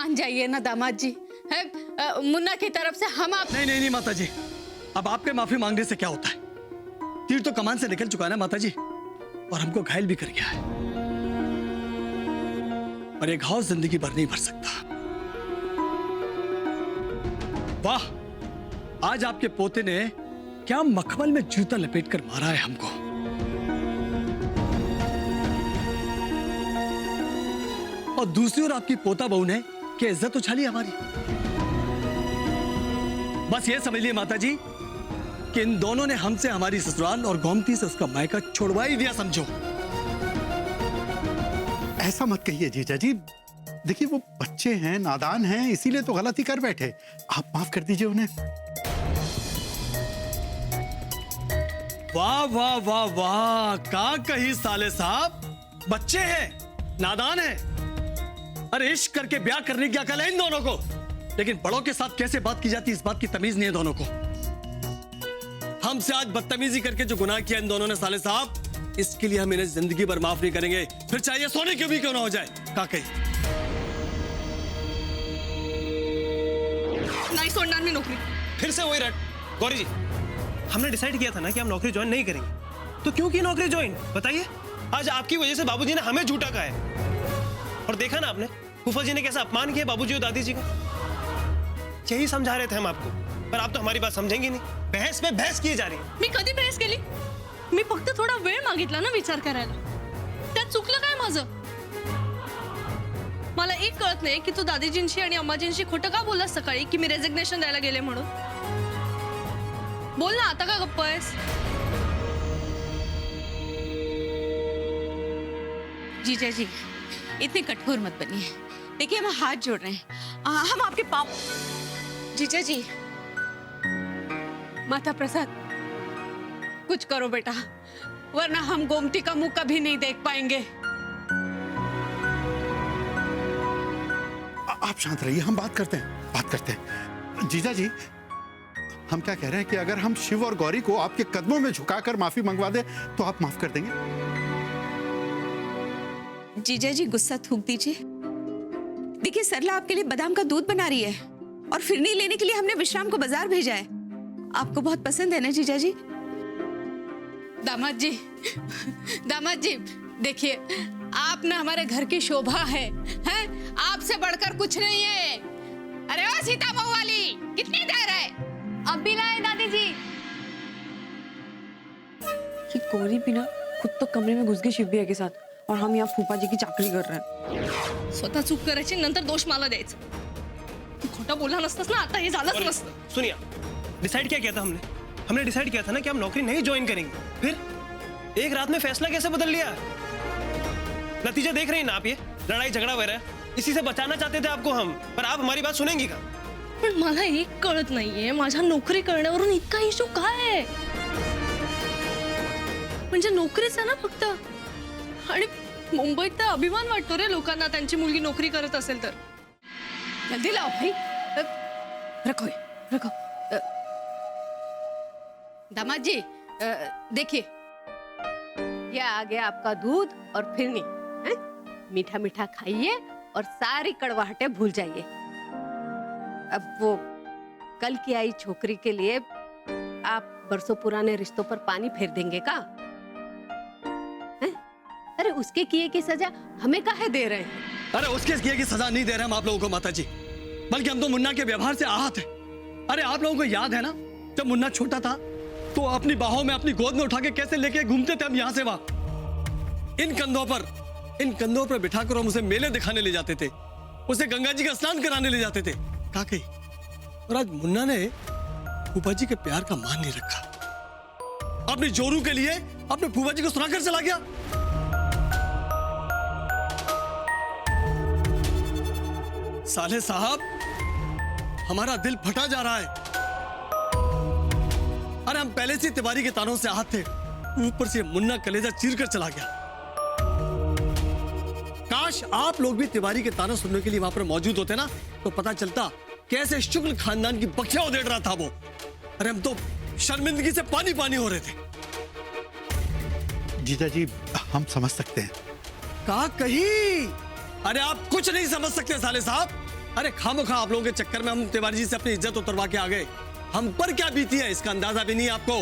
मान जाइए ना दामाद जी। है मुन्ना की तरफ से हम आप नहीं नहीं नहीं माता जी, अब आपके माफी मांगने से क्या होता है? तीर तो कमान से निकल चुका है ना माता जी, और हमको घायल भी कर गया है, और ये घाव जिंदगी भर नहीं भर सकता। वाह, आज आपके पोते ने क्या मखमल में जूता लपेटकर मारा है हमको। और दूसरी ओर आपकी पोता बहू ने क्या इज्जत उछाली हमारी। बस ये समझ लिए माता जी कि इन दोनों ने हमसे हमारी ससुराल और गोमती से उसका मायका छुड़वा ही दिया, समझो। ऐसा मत कहिए जीजा जी, देखिए वो बच्चे हैं, नादान हैं, इसीलिए तो गलती कर बैठे। आप माफ कर दीजिए उन्हें। वाह वाह वाह वाह, का कही साले साहब, बच्चे हैं, नादान हैं। अरे इश्क करके ब्याह करने की अकल है इन दोनों को, लेकिन बड़ों के साथ कैसे बात की जाती है इस बात की तमीज नहीं है दोनों को। हमसे आज बदतमीजी करके जो गुनाह किया इन दोनों ने साले साहब, इसके लिए हम इन्हें जिंदगी भर माफ नहीं करेंगे, फिर चाहिए सोने की भी क्यों ना हो जाए। का कही नहीं सोडणार मी नौकरी। फिर से वही रट। गौरी जी, हमने डिसाइड किया था ना कि हम नौकरी ज्वाइन नहीं करेंगे, तो क्यों की नौकरी ज्वाइन बताइए। आज आपकी वजह से बाबूजी ने हमें झूठा कहा है, और देखा ना आपने फूफा जी ने कैसा अपमान किया बाबूजी और दादी जी का। यही समझा रहे थे हम आपको, पर आप तो हमारी बात समझेंगे नहीं, बहस पे बहस की जा रही है। मी कधी बहस केली? मी फक्त थोडा वेळ मागितला ना विचार करायला, त्यात चुकलं काय माझं? मला एक कळत नाही की तू दादीजींशी आणि अम्माजींशी खोटं का बोललास सकाळी की मी रेजिग्नेशन द्यायला गेले म्हणून। बोल ना, आता का गप्प आहेस? जीजा जी इतने कठोर मत बनिए, देखिए हम हाथ जोड़ रहे हैं, हम आपके पाँव। जीजा जी, माता प्रसाद कुछ करो बेटा, वरना हम गोमती का मुंह कभी नहीं देख पाएंगे। आप शांत रहिए, हम बात करते हैं। जीजा जी, हम क्या कह रहे हैं कि अगर हम शिव और गौरी को आपके कदमों में झुकाकर माफी मंगवा दे तो आप माफ कर देंगे? जीजा जी गुस्सा थूक दीजिए। देखिए सरला आपके लिए बादाम का दूध बना रही है, और फिरनी लेने के लिए हमने विश्राम को बाजार भेजा है। आपको बहुत पसंद है ना जीजा जी? दामाद जी, दामाद जी देखिए, आप ना हमारे घर की शोभा है, हैं? आपसे बढ़कर कुछ नहीं है। अरे ओ सीता बहू वाली, कितनी देर है? अब भी लाए दादी जी। कि गौरी भी ना खुद तो कमरे में घुस गई शिव भैया के साथ, और हम यहाँ फूफा जी की चाकरी कर रहे हैं। स्वतः चूक करायची, नंतर दोष मला द्यायचा। तू खोटा बोलला नसतास ना, आता हे झालंच नसतं। सुनिए, डिसाइड क्या किया था हमने डिसाइड किया था ना कि हम नौकरी नहीं ज्वाइन करेंगे, फिर एक रात में फैसला कैसे बदल लिया। नतीजा देख रहे हैं ना आप, ये लड़ाई झगड़ा वगैरह, इसी से बचाना चाहते थे आपको हम, पर आप हमारी बात सुनेंगी का? पण मला एक कळत नाहीये, माझ्या नोकरी करण्यावरून इतका इशू काय आहे? म्हणजे नोकरीचा ना फक्त, आणि मुंबईत तर अभिमान वाटतो रे लोकांना त्यांची मुलगी नोकरी करत असेल तर। जल्दी लाओ भाई, रखो रखो। दामाद जी देखिए, यह आ गया आपका दूध और फिरनी, हैं? मीठा मीठा खाइए और सारी कड़वाहटें भूल जाइए। अब वो कल की आई छोकरी के लिए आप बरसों पुराने रिश्तों पर पानी फेर देंगे का? हैं? अरे उसके किए की सजा हमें काहे दे रहे हैं? अरे उसके किए की सजा नहीं दे रहे हम आप लोगों को माता जी, बल्कि हम तो मुन्ना के व्यवहार से आहत हैं। अरे आप लोगों को याद है ना, जब मुन्ना छोटा था तो अपनी बाहों में, अपनी गोद में उठा के कैसे लेके घूमते थे हम यहाँ से वहां। इन कंधों पर बिठाकर हम उसे मेले दिखाने ले जाते थे, उसे गंगा जी का स्नान कराने ले जाते थे। का कही, और आज मुन्ना ने फूफा जी के प्यार का मान नहीं रखा, अपनी जोरू के लिए अपने फूफा जी को सुनाकर चला गया। साले साहब, हमारा दिल फटा जा रहा है। अरे हम पहले से तिवारी के तानों से आहत थे, ऊपर से मुन्ना कलेजा चीर कर चला गया। काश आप लोग भी तिवारी के ताने सुनने के लिए वहां पर मौजूद होते ना, तो पता चलता कैसे शुक्ल खानदान की बखिया उधेड़ रहा था वो। अरे हम तो शर्मिंदगी से पानी पानी हो रहे थे। जीजा जी, हम समझ सकते हैं। कहा कही, अरे आप कुछ नहीं समझ सकते साले साहब। अरे खामोखा आप लोगों के चक्कर में हम तिवारी जी से अपनी इज्जत उतरवा के आ गए। हम पर क्या बीती है इसका अंदाजा भी नहीं है आपको।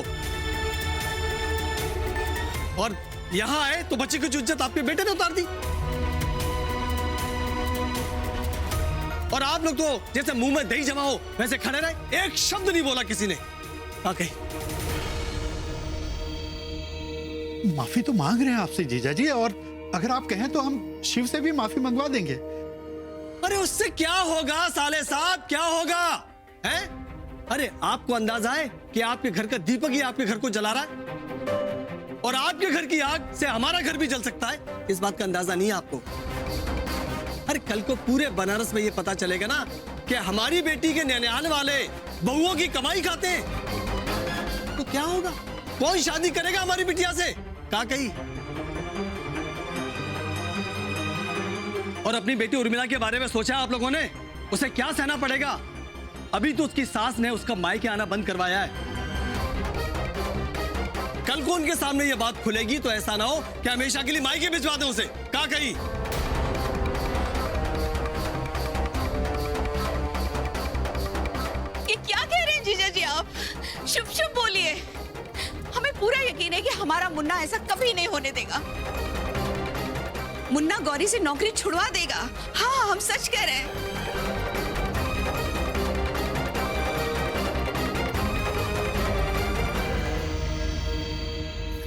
और यहां आए तो बच्चे की जो इज्जत आपके बेटे ने उतार दी। और आप लोग तो जैसे मुंह में दही जमा हो वैसे खड़े रहे, एक शब्द नहीं बोला किसी ने। कहीं माफी तो मांग रहे हैं आपसे जीजा जी, और अगर आप कहें तो हम शिव से भी माफी मंगवा देंगे। अरे उससे क्या होगा साले साहब, क्या होगा हैं? अरे आपको अंदाजा है कि आपके घर का दीपक ही आपके घर को जला रहा है, और आपके घर की आग से हमारा घर भी जल सकता है, इस बात का अंदाजा नहीं है आपको। अरे कल को पूरे बनारस में ये पता चलेगा ना कि हमारी बेटी के ननिहाल वाले बहुओं की कमाई खाते हैं, तो क्या होगा? कौन शादी करेगा हमारी बिटिया से? क्या कही? और अपनी बेटी उर्मिला के बारे में सोचा आप लोगों ने? उसे क्या सहना पड़ेगा? अभी तो उसकी सास ने उसका मायके आना बंद करवाया है। कल को उनके सामने ये बात खुलेगी तो ऐसा ना हो कि हमेशा के लिए मायके भिजवा दें उसे। क्या कही? ये क्या कह रहे हैं जीजा जी आप? शुभ शुभ बोलिए। हमें पूरा यकीन है कि हमारा मुन्ना ऐसा कभी नहीं होने देगा। मुन्ना गौरी से नौकरी छुड़वा देगा। हाँ, हम सच कह रहे हैं।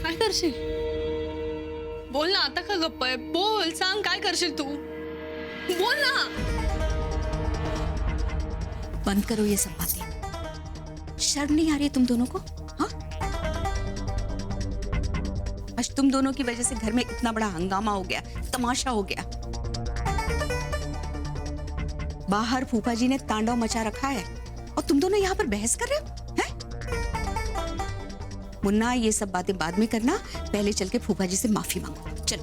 काय करशील? बोल ना, आता का गप्प आहे? बोल, सांग काय करशील तू? बोल ना. बंद करो ये सब बातें। शर्म नहीं आ रही है तुम दोनों को? हाँ, आज तुम दोनों की वजह से घर में इतना बड़ा हंगामा हो गया, तमाशा हो गया। बाहर फूफा जी ने तांडव मचा रखा है और तुम दोनों यहाँ पर बहस कर रहे हो, हैं? मुन्ना, ये सब बातें बाद में करना, पहले चल के फूफा जी से माफी मांगो। चल।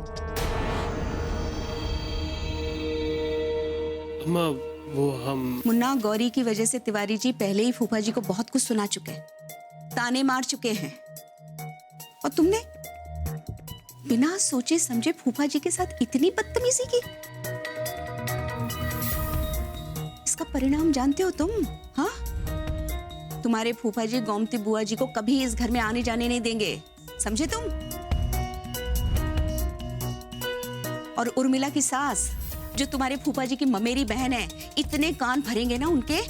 अम्मा, वो हम मुन्ना, गौरी की वजह से तिवारी जी पहले ही फूफा जी को बहुत कुछ सुना चुके हैं, ताने मार चुके हैं, और तुमने बिना सोचे समझे फूफा जी के साथ इतनी बदतमीजी की। इसका परिणाम जानते हो तुम? हाँ, तुम्हारे फूफा जी गोमती बुआ जी को कभी इस घर में आने जाने नहीं देंगे, समझे तुम? और उर्मिला की सास, जो तुम्हारे फूफा जी की ममेरी बहन है, इतने कान भरेंगे ना उनके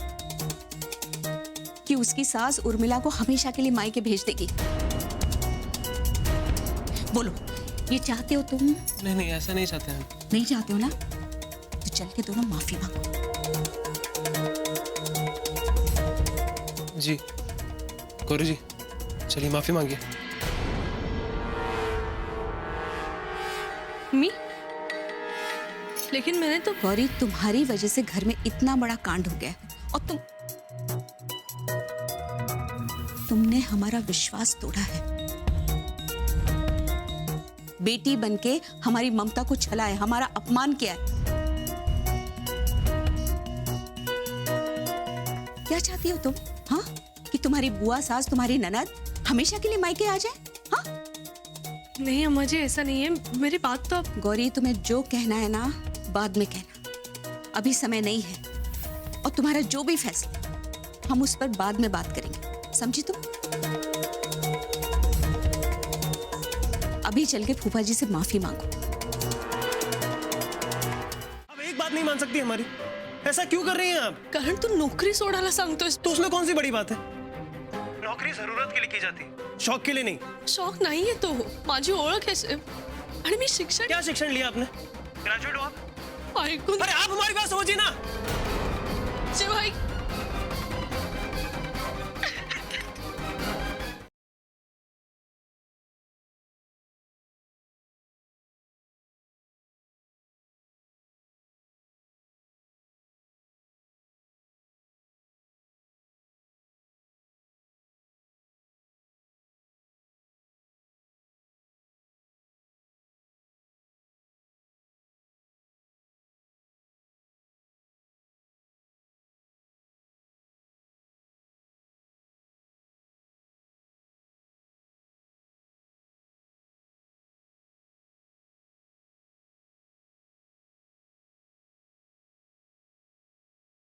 कि उसकी सास उर्मिला को हमेशा के लिए मायके भेज देगी। बोलो, ये चाहते हो तुम? नहीं नहीं, ऐसा नहीं चाहते हम। नहीं चाहते हो ना? तो चल के दोनों माफी मांगो। जी गौरी जी, चलिए माफी मांगिए। मी? लेकिन मैंने तो गौरी, तुम्हारी वजह से घर में इतना बड़ा कांड हो गया, और तुमने हमारा विश्वास तोड़ा है। बेटी बनके हमारी ममता को छला है, हमारा अपमान किया है। क्या चाहती हो तुम? हाँ, कि तुम्हारी बुआ सास, तुम्हारी ननद हमेशा के लिए मायके आ जाए? हाँ? नहीं अम्मा जी, ऐसा नहीं है। मेरी बात तो गौरी, तुम्हें जो कहना है ना, बाद में कहना, अभी समय नहीं है। और तुम्हारा जो भी फैसला, हम उस पर बाद में बात करेंगे, समझी तुम? अभी चल के फूफा जी से माफी मांगो। अब एक बात नहीं मान सकती हमारी? ऐसा क्यों कर रही हैं आप? कारण तू नोकरी सोडायला सांगतोयस? तो उसमें कौन सी बड़ी बात है? नौकरी जरूरत के लिए की जाती है, शौक के लिए नहीं। शौक नाहीये तो, माझी ओळख आहे आणि मी शिक्षण. क्या शिक्षण लिया आपने? ग्रेजुएट हो आप? ऐकून अरे आप हमारी बात समझ